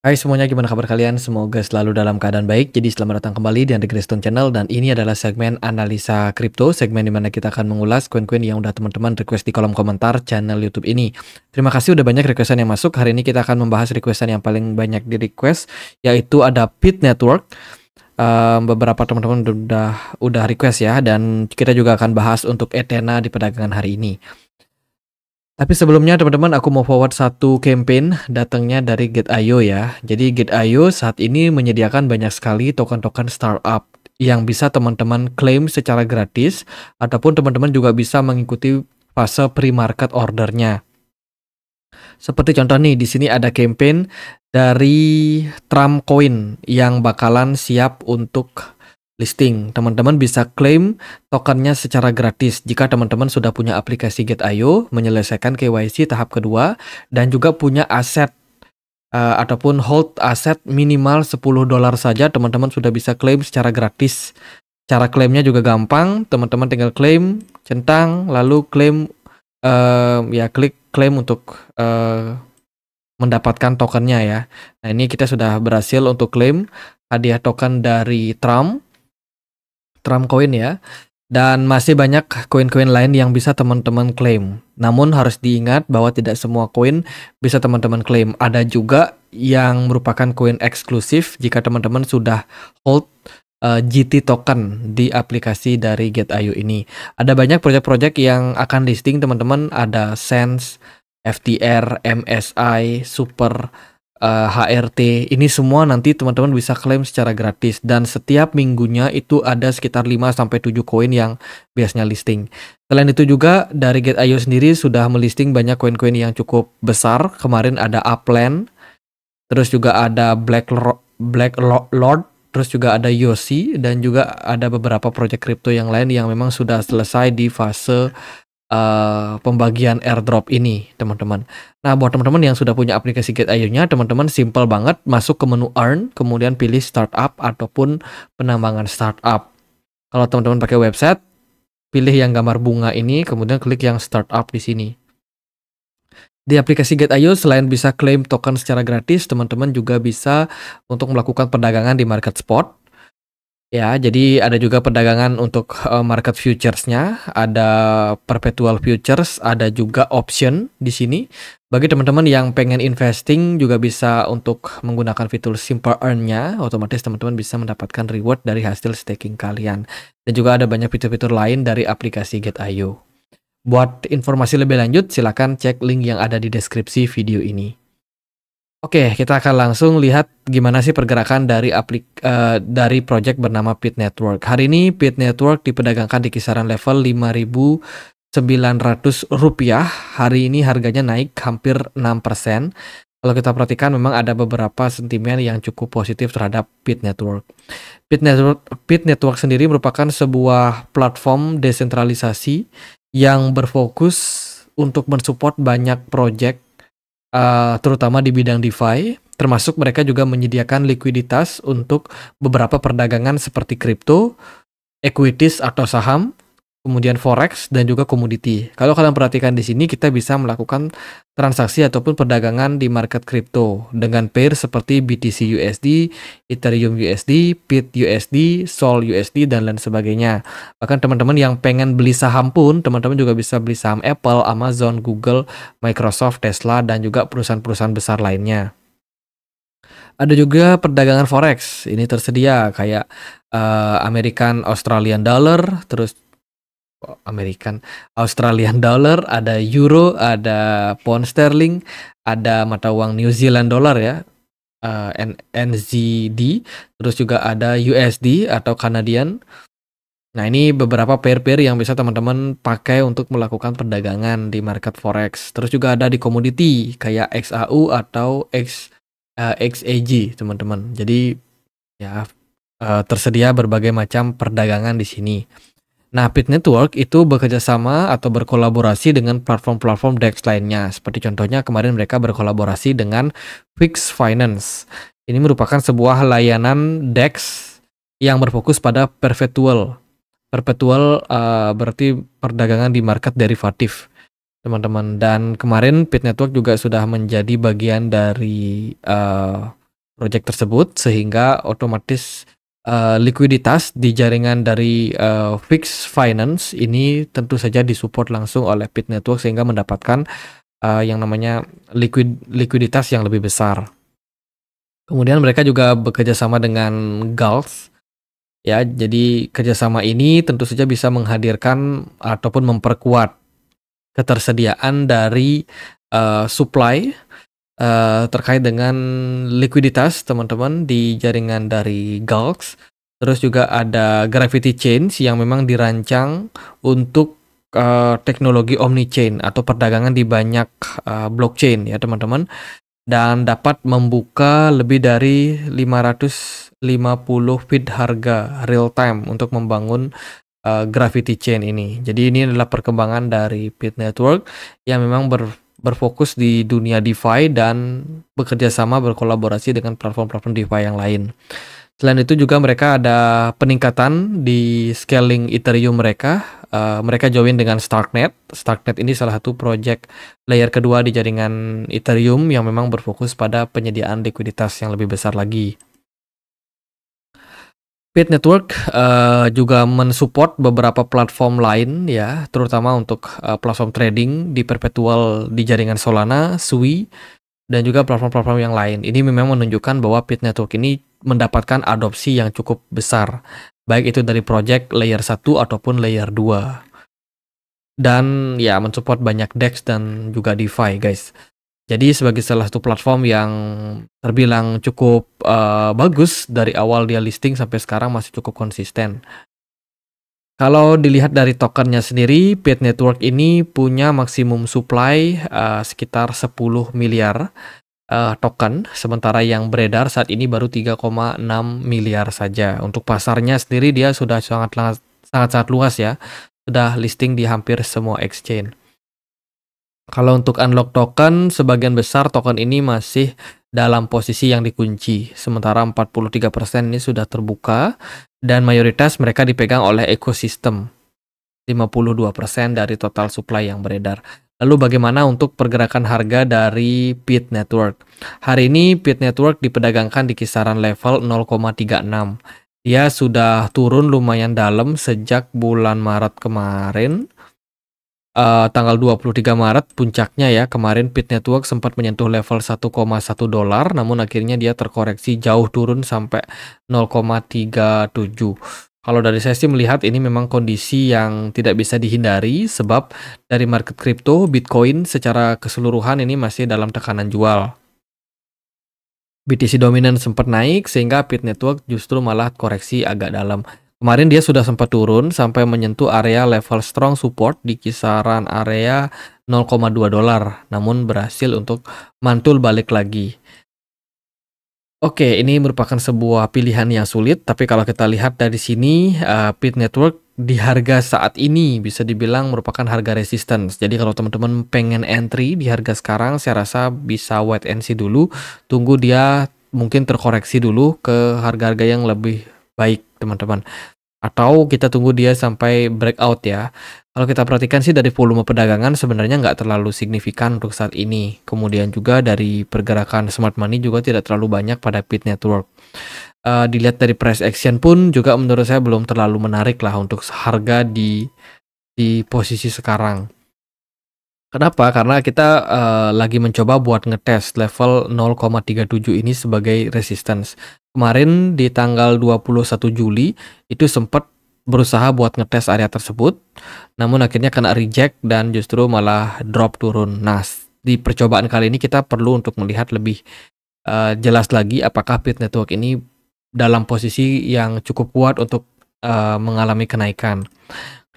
Hai semuanya, gimana kabar kalian? Semoga selalu dalam keadaan baik. Jadi selamat datang kembali di Andre Graystone Channel dan ini adalah segmen analisa kripto, segmen di mana kita akan mengulas koin-koin yang udah teman-teman request di kolom komentar channel YouTube ini. Terima kasih udah banyak requestan yang masuk. Hari ini kita akan membahas requestan yang paling banyak di request, yaitu ada Pit Network. Beberapa teman-teman udah request ya, dan kita juga akan bahas untuk Ethena di perdagangan hari ini. Tapi sebelumnya teman-teman, aku mau forward satu campaign datangnya dari Get.io ya. Jadi Get.io saat ini menyediakan banyak sekali token-token startup yang bisa teman-teman klaim secara gratis, ataupun teman-teman juga bisa mengikuti fase pre-market ordernya. Seperti contoh nih, di sini ada campaign dari Trump Coin yang bakalan siap untuk listing. Teman-teman bisa klaim tokennya secara gratis jika teman-teman sudah punya aplikasi Get.io, menyelesaikan KYC tahap kedua, dan juga punya aset ataupun hold aset minimal $10 saja. Teman-teman sudah bisa klaim secara gratis. Cara klaimnya juga gampang, teman-teman tinggal klaim, centang, lalu klaim, ya klik klaim untuk mendapatkan tokennya ya. Nah ini kita sudah berhasil untuk klaim hadiah token dari Trump Coin ya. Dan masih banyak koin-koin lain yang bisa teman-teman klaim. Namun harus diingat bahwa tidak semua koin bisa teman-teman klaim. Ada juga yang merupakan koin eksklusif jika teman-teman sudah hold GT token di aplikasi dari Get.io ini. Ada banyak proyek-proyek yang akan listing teman-teman. Ada Sense, FTR, MSI, Super, HRT, ini semua nanti teman-teman bisa klaim secara gratis, dan setiap minggunya itu ada sekitar 5-7 koin yang biasanya listing. Selain itu juga dari Get.io sendiri sudah melisting banyak koin-koin yang cukup besar. Kemarin ada Upland, terus juga ada Black Lord, terus juga ada Yosi, dan juga ada beberapa proyek kripto yang lain yang memang sudah selesai di fase pembagian airdrop ini teman-teman. Nah buat teman-teman yang sudah punya aplikasi Get.io-nya, teman-teman simple banget, masuk ke menu earn, kemudian pilih startup ataupun penambangan startup. Kalau teman-teman pakai website, pilih yang gambar bunga ini, kemudian klik yang startup di sini. Di aplikasi Get.io selain bisa klaim token secara gratis, teman-teman juga bisa untuk melakukan perdagangan di market spot. Ya, jadi ada juga perdagangan untuk market futures-nya, ada perpetual futures, ada juga option di sini. Bagi teman-teman yang pengen investing juga bisa untuk menggunakan fitur Simple Earn-nya, otomatis teman-teman bisa mendapatkan reward dari hasil staking kalian. Dan juga ada banyak fitur-fitur lain dari aplikasi Get.io. Buat informasi lebih lanjut, silakan cek link yang ada di deskripsi video ini. Oke, kita akan langsung lihat gimana sih pergerakan dari project bernama Pit Network. Hari ini Pit Network diperdagangkan di kisaran level Rp5.900. Hari ini harganya naik hampir 6%. Kalau kita perhatikan memang ada beberapa sentimen yang cukup positif terhadap Pit Network. Pit Network sendiri merupakan sebuah platform desentralisasi yang berfokus untuk mensupport banyak project, terutama di bidang DeFi, termasuk mereka juga menyediakan likuiditas untuk beberapa perdagangan seperti kripto, equities atau saham, kemudian forex dan juga komoditi. Kalau kalian perhatikan di sini, kita bisa melakukan transaksi ataupun perdagangan di market kripto dengan pair seperti BTC USD, Ethereum USD, PIT USD, Sol USD dan lain sebagainya. Bahkan teman-teman yang pengen beli saham pun, teman-teman juga bisa beli saham Apple, Amazon, Google, Microsoft, Tesla dan juga perusahaan-perusahahan besar lainnya. Ada juga perdagangan forex. Ini tersedia kayak American Australian Dollar, terus Australian Dollar, ada Euro, ada Pound Sterling, ada mata uang New Zealand Dollar ya, NZD, terus juga ada USD atau Canadian. Nah ini beberapa pair-pair yang bisa teman-teman pakai untuk melakukan perdagangan di market forex. Terus juga ada di komoditi kayak XAU atau XAG teman-teman. Jadi ya tersedia berbagai macam perdagangan di sini. Nah, Pit Network itu bekerja sama atau berkolaborasi dengan platform-platform DEX lainnya. Seperti contohnya kemarin mereka berkolaborasi dengan Fix Finance. Ini merupakan sebuah layanan DEX yang berfokus pada perpetual. Perpetual berarti perdagangan di market derivatif, teman-teman. Dan kemarin Pit Network juga sudah menjadi bagian dari project tersebut, sehingga otomatis likuiditas di jaringan dari Fix Finance ini tentu saja disupport langsung oleh Pit Network sehingga mendapatkan yang namanya likuiditas yang lebih besar. Kemudian mereka juga bekerja sama dengan Gulf ya, jadi kerjasama ini tentu saja bisa menghadirkan ataupun memperkuat ketersediaan dari supply terkait dengan likuiditas teman-teman di jaringan dari Gulf. Terus juga ada Gravity Chains yang memang dirancang untuk teknologi omni-chain atau perdagangan di banyak blockchain ya teman-teman, dan dapat membuka lebih dari 550 feed harga real time untuk membangun Gravity Chain ini. Jadi ini adalah perkembangan dari Pit Network yang memang berfokus di dunia DeFi dan bekerja sama berkolaborasi dengan platform-platform DeFi yang lain. Selain itu juga mereka ada peningkatan di scaling Ethereum mereka. Mereka join dengan Starknet. Starknet ini salah satu project layer kedua di jaringan Ethereum yang memang berfokus pada penyediaan likuiditas yang lebih besar lagi. Pit Network juga mensupport beberapa platform lain ya, terutama untuk platform trading di perpetual di jaringan Solana, Sui, dan juga platform-platform yang lain. Ini memang menunjukkan bahwa Pit Network ini mendapatkan adopsi yang cukup besar, baik itu dari project layer 1 ataupun layer 2. Dan ya mensupport banyak DEX dan juga DeFi guys. Jadi sebagai salah satu platform yang terbilang cukup bagus dari awal dia listing sampai sekarang masih cukup konsisten. Kalau dilihat dari tokennya sendiri, Pit Network ini punya maksimum supply sekitar 10 miliar token, sementara yang beredar saat ini baru 3,6 miliar saja. Untuk pasarnya sendiri dia sudah sangat luas ya, sudah listing di hampir semua exchange. Kalau untuk unlock token, sebagian besar token ini masih dalam posisi yang dikunci. Sementara 43% ini sudah terbuka dan mayoritas mereka dipegang oleh ekosistem. 52% dari total supply yang beredar. Lalu bagaimana untuk pergerakan harga dari Pit Network? Hari ini Pit Network diperdagangkan di kisaran level 0,36. Dia sudah turun lumayan dalam sejak bulan Maret kemarin. Tanggal 23 Maret puncaknya ya, kemarin Pit Network sempat menyentuh level 1,1 dolar, namun akhirnya dia terkoreksi jauh turun sampai 0,37. Kalau dari saya sih melihat ini memang kondisi yang tidak bisa dihindari, sebab dari market kripto, Bitcoin secara keseluruhan ini masih dalam tekanan jual. BTC dominan sempat naik sehingga Pit Network justru malah koreksi agak dalam. Kemarin dia sudah sempat turun sampai menyentuh area level strong support di kisaran area 0,2 dolar, namun berhasil untuk mantul balik lagi. Oke, ini merupakan sebuah pilihan yang sulit, tapi kalau kita lihat dari sini, Pit Network di harga saat ini bisa dibilang merupakan harga resistance. Jadi kalau teman-teman pengen entry di harga sekarang, saya rasa bisa wait and see dulu, tunggu dia mungkin terkoreksi dulu ke harga-harga yang lebih baik teman-teman, atau kita tunggu dia sampai breakout ya. Kalau kita perhatikan sih dari volume perdagangan sebenarnya nggak terlalu signifikan untuk saat ini. Kemudian juga dari pergerakan smart money juga tidak terlalu banyak pada Pit Network. Dilihat dari price action pun juga menurut saya belum terlalu menarik lah untuk harga di posisi sekarang. Kenapa? Karena kita lagi mencoba buat ngetes level 0,37 ini sebagai resistance. Kemarin di tanggal 21 Juli itu sempat berusaha buat ngetes area tersebut, namun akhirnya kena reject dan justru malah drop turun. Nah, di percobaan kali ini kita perlu untuk melihat lebih jelas lagi apakah Pit Network ini dalam posisi yang cukup kuat untuk mengalami kenaikan.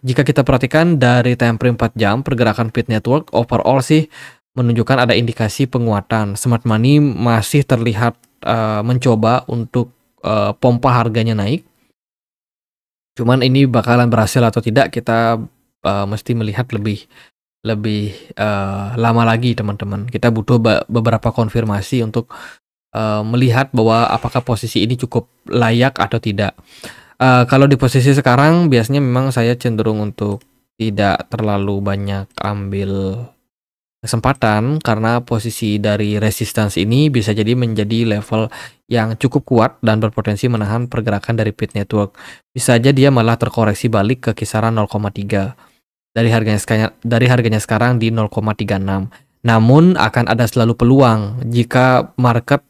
Jika kita perhatikan dari time frame 4 jam, pergerakan Pit Network overall sih menunjukkan ada indikasi penguatan. Smart money masih terlihat mencoba untuk pompa harganya naik. Cuman ini bakalan berhasil atau tidak, kita mesti melihat lebih lama lagi teman-teman. Kita butuh beberapa konfirmasi untuk melihat bahwa apakah posisi ini cukup layak atau tidak. Kalau di posisi sekarang biasanya memang saya cenderung untuk tidak terlalu banyak ambil kesempatan karena posisi dari resistance ini bisa jadi menjadi level yang cukup kuat dan berpotensi menahan pergerakan dari pit network. Bisa aja dia malah terkoreksi balik ke kisaran 0,3 dari harganya sekarang di 0,36. Namun akan ada selalu peluang jika market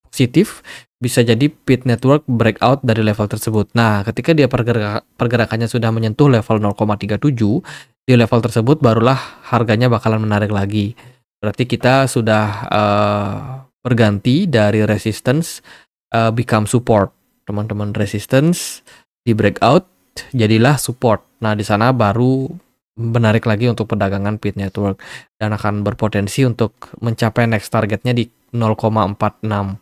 positif, bisa jadi pit network breakout dari level tersebut. Nah, ketika dia pergerakannya sudah menyentuh level 0,37, di level tersebut barulah harganya bakalan menarik lagi. Berarti kita sudah berganti dari resistance become support. Teman-teman, resistance di breakout jadilah support. Nah, di sana baru menarik lagi untuk perdagangan pit network dan akan berpotensi untuk mencapai next targetnya di 0,46.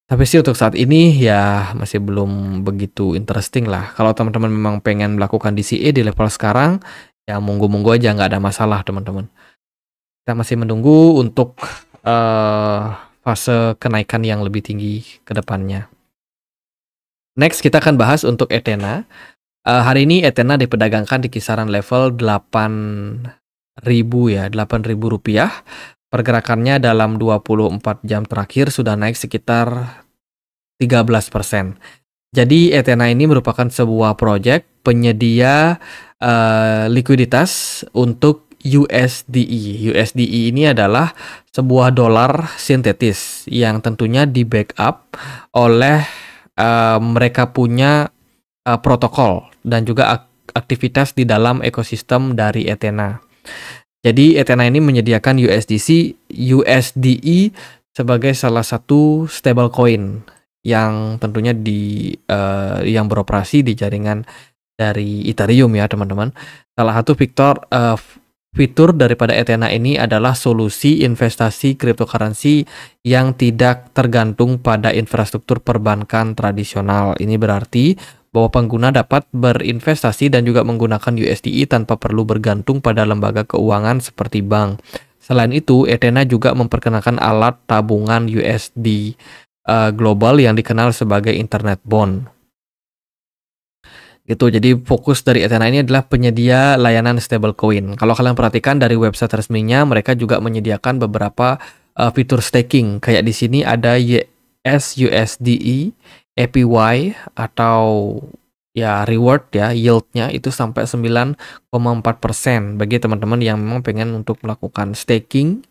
Tapi sih untuk saat ini ya masih belum begitu interesting lah. Kalau teman-teman memang pengen melakukan DCA di level sekarang, ya monggo-monggo aja, nggak ada masalah teman-teman. Kita masih menunggu untuk fase kenaikan yang lebih tinggi ke depannya. Next kita akan bahas untuk Ethena. Hari ini Ethena diperdagangkan di kisaran level 8.000 ya, 8.000 rupiah. Pergerakannya dalam 24 jam terakhir sudah naik sekitar 13%. Jadi Ethena ini merupakan sebuah proyek penyedia likuiditas untuk USDE. USDE ini adalah sebuah dolar sintetis yang tentunya di backup oleh mereka punya protokol dan juga aktivitas di dalam ekosistem dari Ethena. Jadi Ethena ini menyediakan USDE sebagai salah satu stablecoin yang tentunya yang beroperasi di jaringan dari Ethereum ya teman-teman. Salah satu fitur daripada Ethena ini adalah solusi investasi cryptocurrency yang tidak tergantung pada infrastruktur perbankan tradisional. Ini berarti bahwa pengguna dapat berinvestasi dan juga menggunakan USDE tanpa perlu bergantung pada lembaga keuangan seperti bank. Selain itu, Ethena juga memperkenalkan alat tabungan USD global yang dikenal sebagai Internet Bond. Gitu, jadi fokus dari Ethena ini adalah penyedia layanan stablecoin. Kalau kalian perhatikan dari website resminya, mereka juga menyediakan beberapa fitur staking. Kayak di sini ada USDE, APY atau ya reward ya, yieldnya itu sampai 9,4% bagi teman-teman yang memang pengen untuk melakukan staking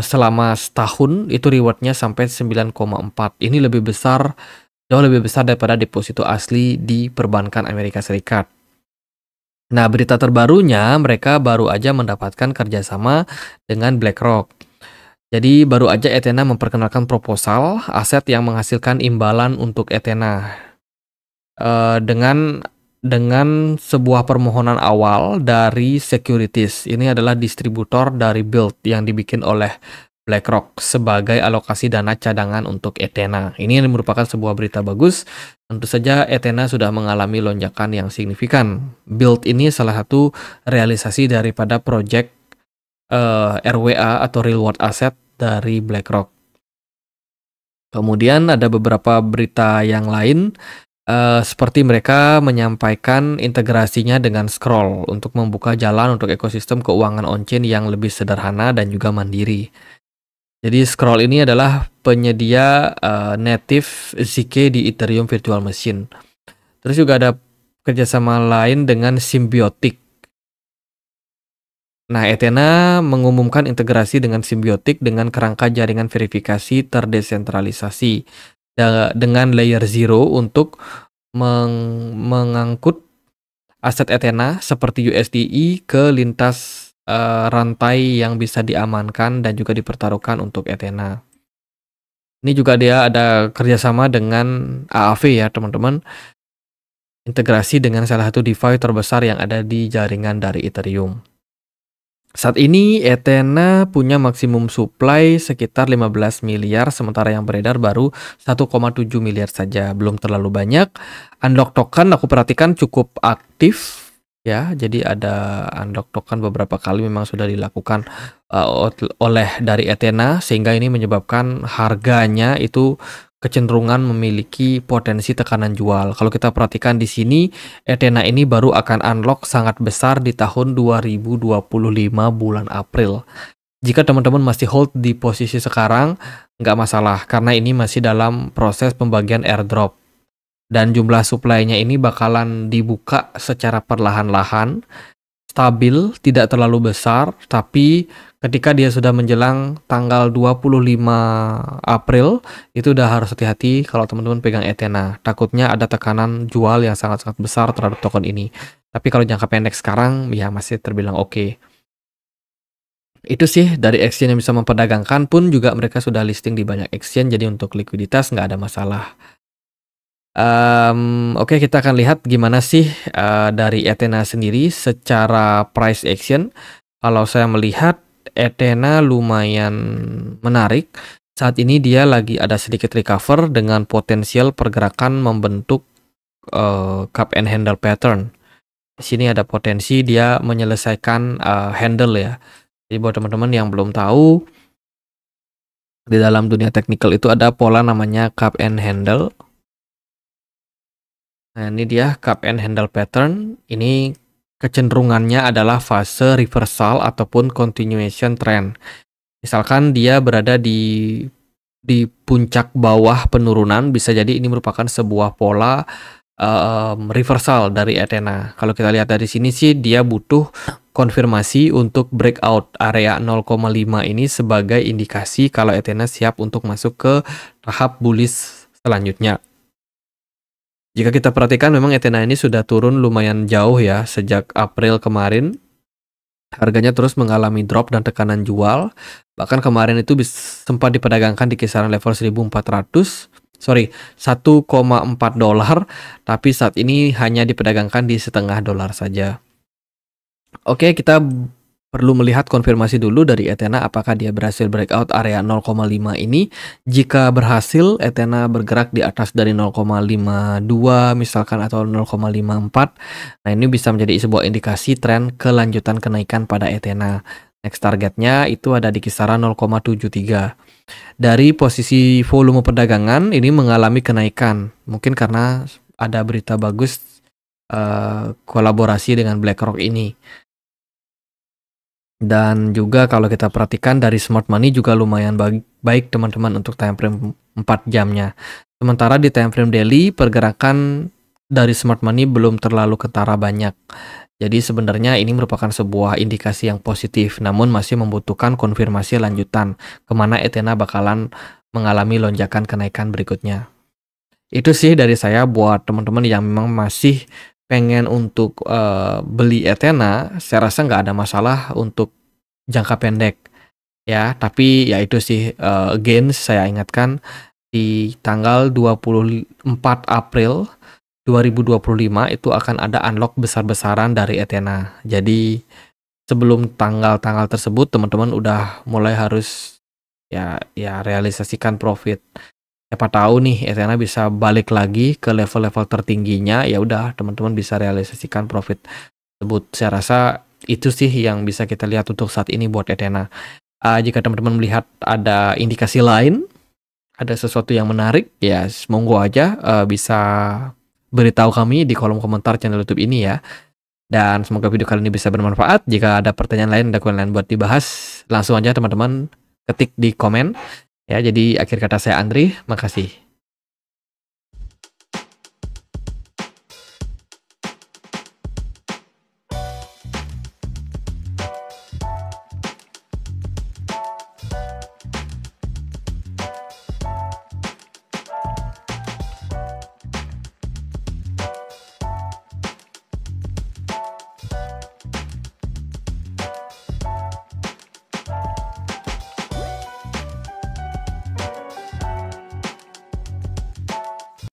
selama setahun, itu rewardnya sampai 9,4. Ini jauh lebih besar daripada deposito asli di perbankan Amerika Serikat. Nah, berita terbarunya mereka baru aja mendapatkan kerjasama dengan BlackRock. Jadi baru aja Ethena memperkenalkan proposal aset yang menghasilkan imbalan untuk Ethena dengan sebuah permohonan awal dari Securities. Ini adalah distributor dari Build yang dibikin oleh BlackRock sebagai alokasi dana cadangan untuk Ethena. Ini merupakan sebuah berita bagus. Tentu saja Ethena sudah mengalami lonjakan yang signifikan. Build ini salah satu realisasi daripada project RWA atau Real World Asset dari BlackRock. Kemudian ada beberapa berita yang lain, seperti mereka menyampaikan integrasinya dengan Scroll untuk membuka jalan untuk ekosistem keuangan on-chain yang lebih sederhana dan juga mandiri. Jadi Scroll ini adalah penyedia native ZK di Ethereum Virtual Machine. Terus juga ada kerjasama lain dengan Symbiotic. Nah, Ethena mengumumkan integrasi dengan Symbiotic dengan kerangka jaringan verifikasi terdesentralisasi dengan layer 0 untuk mengangkut aset Ethena seperti USDE ke lintas rantai yang bisa diamankan dan juga dipertaruhkan untuk Ethena. Ini juga dia ada kerjasama dengan AAV ya teman-teman. Integrasi dengan salah satu DeFi terbesar yang ada di jaringan dari Ethereum. Saat ini Ethena punya maksimum supply sekitar 15 miliar, sementara yang beredar baru 1,7 miliar saja, belum terlalu banyak. Unlock token aku perhatikan cukup aktif ya, jadi ada unlock token beberapa kali memang sudah dilakukan oleh dari Ethena, sehingga ini menyebabkan harganya itu kecenderungan memiliki potensi tekanan jual. Kalau kita perhatikan di sini, Ethena ini baru akan unlock sangat besar di tahun 2025 bulan April. Jika teman-teman masih hold di posisi sekarang, nggak masalah, karena ini masih dalam proses pembagian airdrop. Dan jumlah supply-nya ini bakalan dibuka secara perlahan-lahan, stabil, tidak terlalu besar, tapi ketika dia sudah menjelang tanggal 25 April, itu udah harus hati-hati kalau teman-teman pegang Ethena. Takutnya ada tekanan jual yang sangat-sangat besar terhadap token ini. Tapi kalau jangka pendek sekarang, ya masih terbilang oke. Itu sih dari exchange yang bisa memperdagangkan, pun juga mereka sudah listing di banyak exchange, jadi untuk likuiditas nggak ada masalah. Oke, kita akan lihat gimana sih dari Ethena sendiri secara price action. Kalau saya melihat Ethena lumayan menarik. Saat ini dia lagi ada sedikit recover dengan potensial pergerakan membentuk cup and handle pattern. Di sini ada potensi dia menyelesaikan handle ya. Jadi buat teman-teman yang belum tahu, di dalam dunia technical itu ada pola namanya cup and handle. Nah, ini dia cup and handle pattern. Ini kecenderungannya adalah fase reversal ataupun continuation trend. Misalkan dia berada di puncak bawah penurunan, bisa jadi ini merupakan sebuah pola reversal dari Ethena. Kalau kita lihat dari sini sih dia butuh konfirmasi untuk breakout area 0,5 ini sebagai indikasi kalau Ethena siap untuk masuk ke tahap bullish selanjutnya. Jika kita perhatikan memang Ethena ini sudah turun lumayan jauh ya sejak April kemarin. Harganya terus mengalami drop dan tekanan jual. Bahkan kemarin itu sempat diperdagangkan di kisaran level 1,4 dolar, tapi saat ini hanya diperdagangkan di setengah dolar saja. Oke, kita perlu melihat konfirmasi dulu dari Ethena apakah dia berhasil breakout area 0,5 ini. Jika berhasil, Ethena bergerak di atas dari 0,52 misalkan atau 0,54. Nah, ini bisa menjadi sebuah indikasi tren kelanjutan kenaikan pada Ethena. Next targetnya itu ada di kisaran 0,73. Dari posisi volume perdagangan ini mengalami kenaikan. Mungkin karena ada berita bagus kolaborasi dengan BlackRock ini. Dan juga kalau kita perhatikan dari smart money juga lumayan baik teman-teman untuk time frame 4 jamnya. Sementara di time frame daily pergerakan dari smart money belum terlalu ketara banyak. Jadi sebenarnya ini merupakan sebuah indikasi yang positif, namun masih membutuhkan konfirmasi lanjutan kemana Ethena bakalan mengalami lonjakan kenaikan berikutnya. Itu sih dari saya buat teman-teman yang memang masih pengen untuk beli Ethena. Saya rasa nggak ada masalah untuk jangka pendek ya, tapi ya itu sih again saya ingatkan di tanggal 24 April 2025 itu akan ada unlock besar-besaran dari Ethena. Jadi sebelum tanggal-tanggal tersebut teman-teman udah mulai harus ya realisasikan profit. Siapa tahu nih Ethena bisa balik lagi ke level-level tertingginya, ya udah teman-teman bisa realisasikan profit tersebut. Saya rasa itu sih yang bisa kita lihat untuk saat ini buat Ethena. Jika teman-teman melihat ada indikasi lain, ada sesuatu yang menarik, ya monggo aja bisa beritahu kami di kolom komentar channel YouTube ini ya. Dan semoga video kali ini bisa bermanfaat. Jika ada pertanyaan lain, ada koin lain buat dibahas, langsung aja teman-teman ketik di komen. Ya, jadi akhir kata saya Andri, makasih.